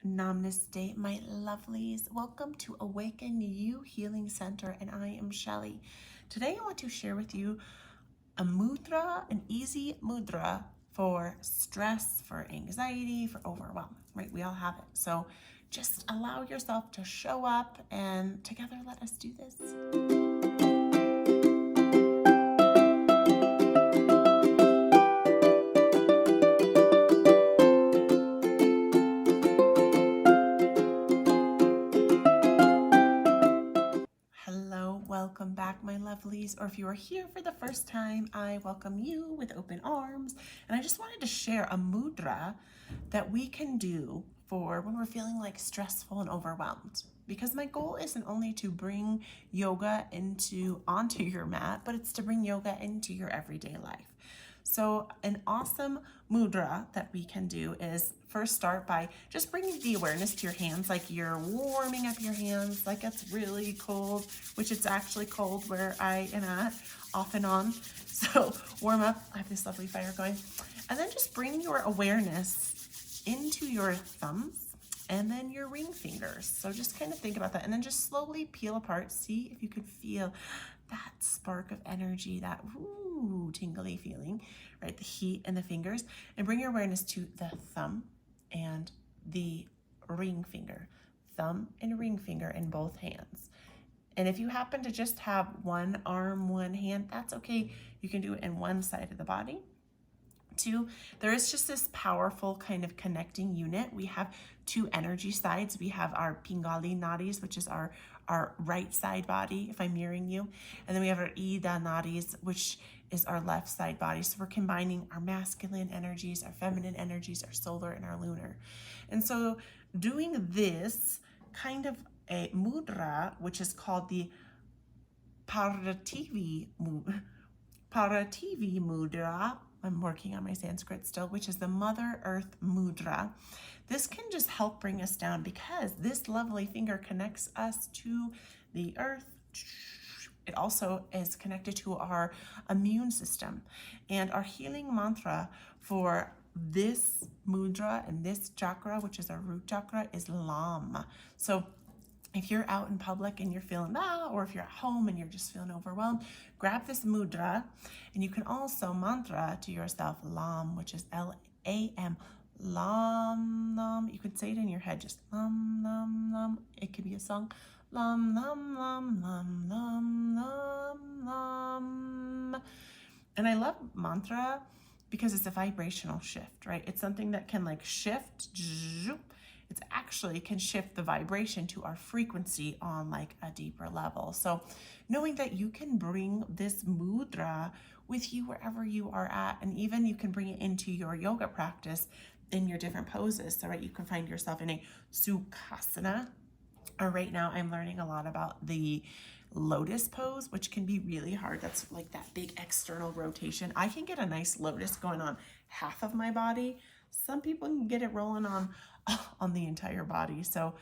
Namaste, my lovelies. Welcome to Awaken You Healing Center, and I am Shelly. Today I want to share with you a mudra, an easy mudra for stress, for anxiety, for overwhelm, right? We all have it. So just allow yourself to show up, and together let us do this. Hello, welcome back, my lovelies. Or if you are here for the first time, I welcome you with open arms. And I just wanted to share a mudra that we can do for when we're feeling like stressful and overwhelmed. Because my goal isn't only to bring yoga onto your mat, but it's to bring yoga into your everyday life. So an awesome mudra that we can do is first start by just bringing the awareness to your hands, like you're warming up your hands, like it's really cold, which it's actually cold where I am at, off and on. So warm up, I have this lovely fire going. And then just bring your awareness into your thumbs and then your ring fingers. So just kind of think about that and then just slowly peel apart. See if you can feel that spark of energy, that tingly feeling, right? The heat in the fingers, and bring your awareness to the thumb and the ring finger, thumb and ring finger in both hands. And if you happen to just have one arm, one hand, that's okay. You can do it in one side of the body. Two, there is just this powerful kind of connecting unit. We have two energy sides. We have our Pingali nadis, which is our right side body, if I'm mirroring you. And then we have our Ida nadis, which is our left side body. So we're combining our masculine energies, our feminine energies, our solar and our lunar. And so doing this kind of a mudra, which is called the Parativi mudra, I'm working on my Sanskrit still, which is the Mother Earth mudra. This can just help bring us down because this lovely finger connects us to the earth. It also is connected to our immune system. And our healing mantra for this mudra and this chakra, which is our root chakra, is Lam. So if you're out in public and you're feeling or if you're at home and you're just feeling overwhelmed, grab this mudra, and you can also mantra to yourself Lam, which is L-A-M, Lam, Lam. You could say it in your head, just Lam, Lam, Lam. It could be a song, Lam, Lam, Lam, Lam, Lam, Lam, Lam. And I love mantra because it's a vibrational shift, right? It's something that can like shift, it actually can shift the vibration to our frequency on like a deeper level. So knowing that you can bring this mudra with you wherever you are at, and even you can bring it into your yoga practice in your different poses. So right, you can find yourself in a sukhasana, or right now I'm learning a lot about the lotus pose, which can be really hard. That's like that big external rotation. I can get a nice lotus going on half of my body. Some people can get it rolling on the entire body. So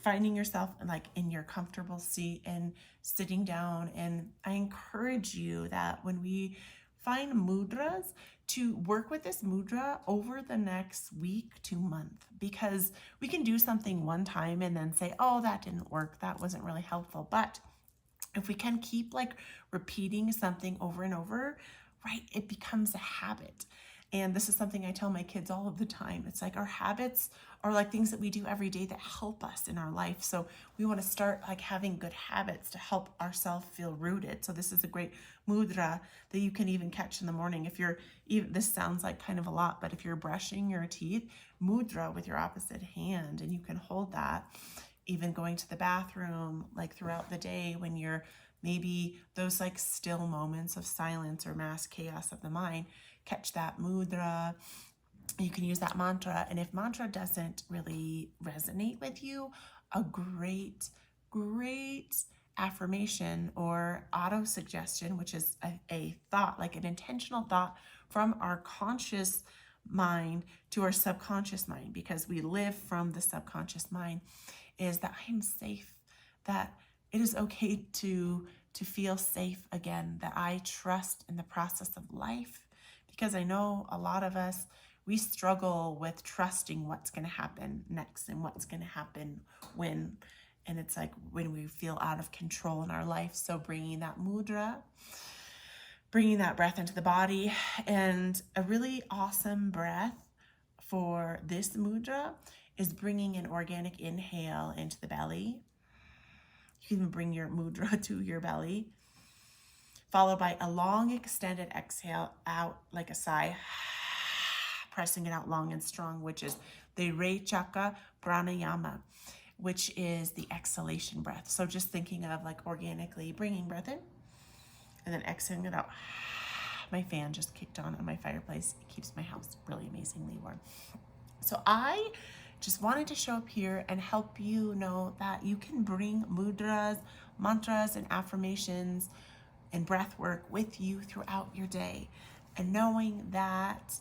finding yourself like in your comfortable seat and sitting down. And I encourage you that when we find mudras, to work with this mudra over the next week to month, because we can do something one time and then say, oh, that didn't work, that wasn't really helpful. But if we can keep like repeating something over and over, right, it becomes a habit. And this is something I tell my kids all of the time. It's like our habits are like things that we do every day that help us in our life. So we want to start like having good habits to help ourselves feel rooted. So this is a great mudra that you can even catch in the morning. If you're, this sounds like kind of a lot, but if you're brushing your teeth, mudra with your opposite hand, and you can hold that even going to the bathroom, like throughout the day when you're maybe those like still moments of silence or mass chaos of the mind, catch that mudra. You can use that mantra. And if mantra doesn't really resonate with you, a great affirmation or auto suggestion, which is a thought, like an intentional thought from our conscious mind to our subconscious mind, because we live from the subconscious mind, is that I am safe, that it is okay to feel safe again, that I trust in the process of life, because I know a lot of us, we struggle with trusting what's going to happen next and what's going to happen when. And it's like when we feel out of control in our life. So bringing that mudra, bringing that breath into the body, and a really awesome breath for this mudra is bringing an organic inhale into the belly. You can even bring your mudra to your belly, followed by a long extended exhale out like a sigh, pressing it out long and strong, which is the Rechaka pranayama, which is the exhalation breath. So just thinking of like organically bringing breath in and then exhaling it out. My fan just kicked on my fireplace. It keeps my house really amazingly warm. So I just wanted to show up here and help you know that you can bring mudras, mantras, and affirmations and breath work with you throughout your day. And knowing that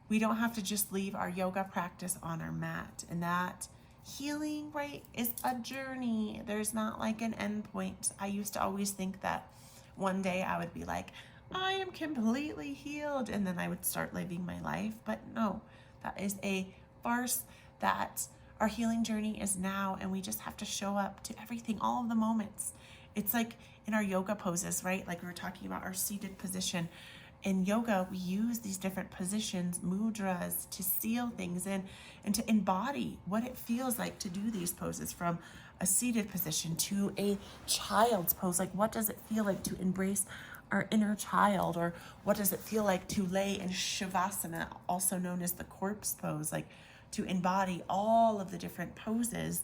we don't have to just leave our yoga practice on our mat, and that healing, right, is a journey. There's not like an end point. I used to always think that one day I would be like, I am completely healed, and then I would start living my life. But no, that is a farce. That our healing journey is now, and we just have to show up to everything, all of the moments. It's like in our yoga poses, right? Like we were talking about our seated position. In yoga, we use these different positions, mudras, to seal things in and to embody what it feels like to do these poses, from a seated position to a child's pose. Like, what does it feel like to embrace our inner child? Or what does it feel like to lay in shavasana, also known as the corpse pose, like to embody all of the different poses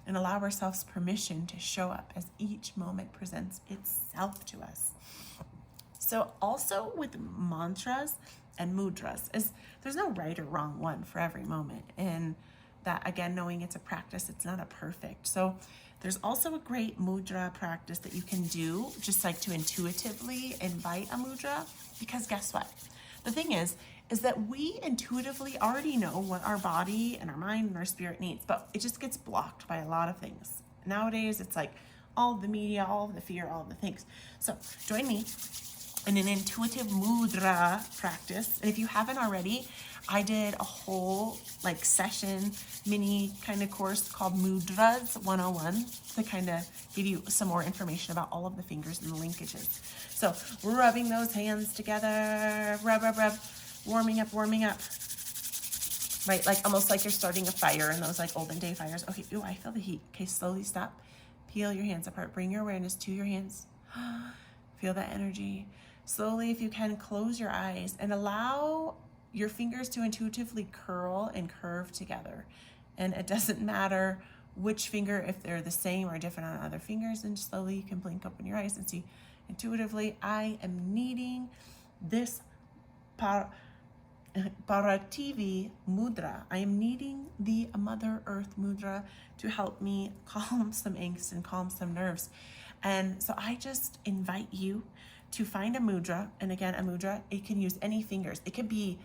and allow ourselves permission to show up as each moment presents itself to us. So also with mantras and mudras, is there's no right or wrong one for every moment. And that, again, knowing it's a practice, it's not a perfect. So there's also a great mudra practice that you can do, just like to intuitively invite a mudra, because guess what? The thing is that we intuitively already know what our body and our mind and our spirit needs, but it just gets blocked by a lot of things. Nowadays, it's like all the media, all the fear, all the things. So join me in an intuitive mudra practice. And if you haven't already, I did a whole like session, mini kind of course called Mudras 101 to kind of give you some more information about all of the fingers and the linkages. So we're rubbing those hands together, rub, rub, rub, warming up, right? Like almost like you're starting a fire in those like olden day fires. Okay, ooh, I feel the heat. Okay, slowly stop. Peel your hands apart. Bring your awareness to your hands. Feel that energy. Slowly, if you can, close your eyes and allow your fingers to intuitively curl and curve together. And it doesn't matter which finger, if they're the same or different on other fingers, and slowly you can blink open your eyes and see intuitively, I am needing this Parativi mudra. I am needing the Mother Earth mudra to help me calm some angst and calm some nerves. And so I just invite you to find a mudra. And again, a mudra, it can use any fingers. It could be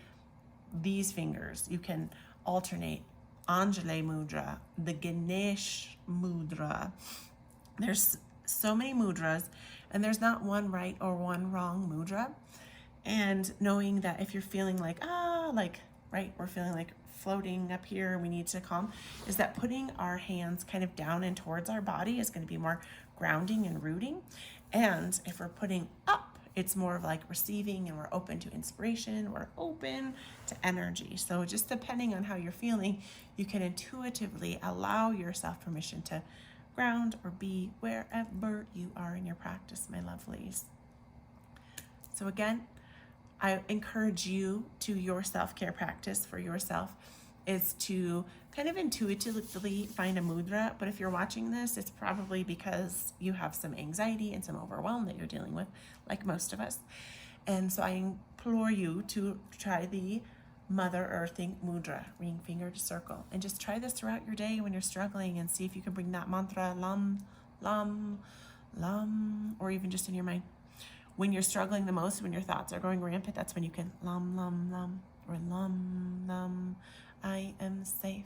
these fingers. You can alternate Anjali mudra, the Ganesh mudra. There's so many mudras, and there's not one right or one wrong mudra. And knowing that if you're feeling like, right, we're feeling like floating up here, we need to calm, is that putting our hands kind of down and towards our body is going to be more grounding and rooting. And if we're putting up, it's more of like receiving, and we're open to inspiration, we're open to energy. So just depending on how you're feeling, you can intuitively allow yourself permission to ground or be wherever you are in your practice, my lovelies. So again, I encourage you to your self-care practice for yourself is to kind of intuitively find a mudra. But if you're watching this, it's probably because you have some anxiety and some overwhelm that you're dealing with, like most of us. And so I implore you to try the Mother Earthing mudra, ring finger to circle, and just try this throughout your day when you're struggling, and see if you can bring that mantra, lam, lam, lam, or even just in your mind. When you're struggling the most, when your thoughts are going rampant, that's when you can lam, lam, lam, or lam, lam. I am safe.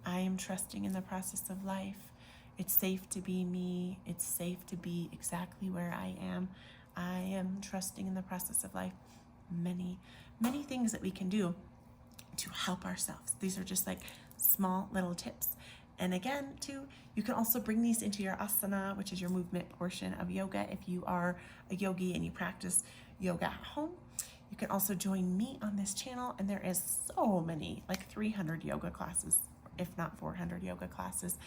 I am trusting in the process of life. It's safe to be me. It's safe to be exactly where I am. I am trusting in the process of life. Many, many things that we can do to help ourselves. These are just like small little tips. And again, too, you can also bring these into your asana, which is your movement portion of yoga. If you are a yogi and you practice yoga at home, you can also join me on this channel. And there is so many, like 300 yoga classes, if not 400 yoga classes.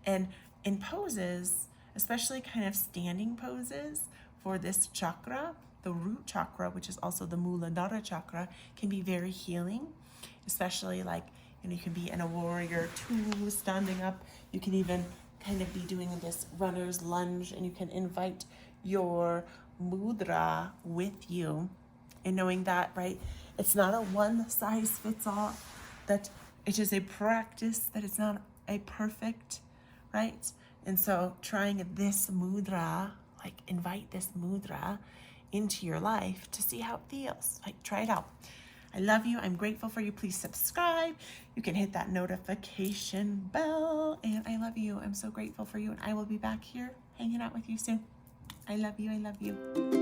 And in poses, especially kind of standing poses for this chakra, the root chakra, which is also the Muladhara chakra, can be very healing, especially like, you can be in a warrior two standing up. You can even kind of be doing this runner's lunge, and you can invite your mudra with you, and knowing that, right, it's not a one size fits all, that it is a practice, that it's not a perfect, right? And so trying this mudra, like invite this mudra into your life to see how it feels. Like, try it out. I love you. I'm grateful for you. Please subscribe. You can hit that notification bell. And I love you. I'm so grateful for you. And I will be back here hanging out with you soon. I love you. I love you.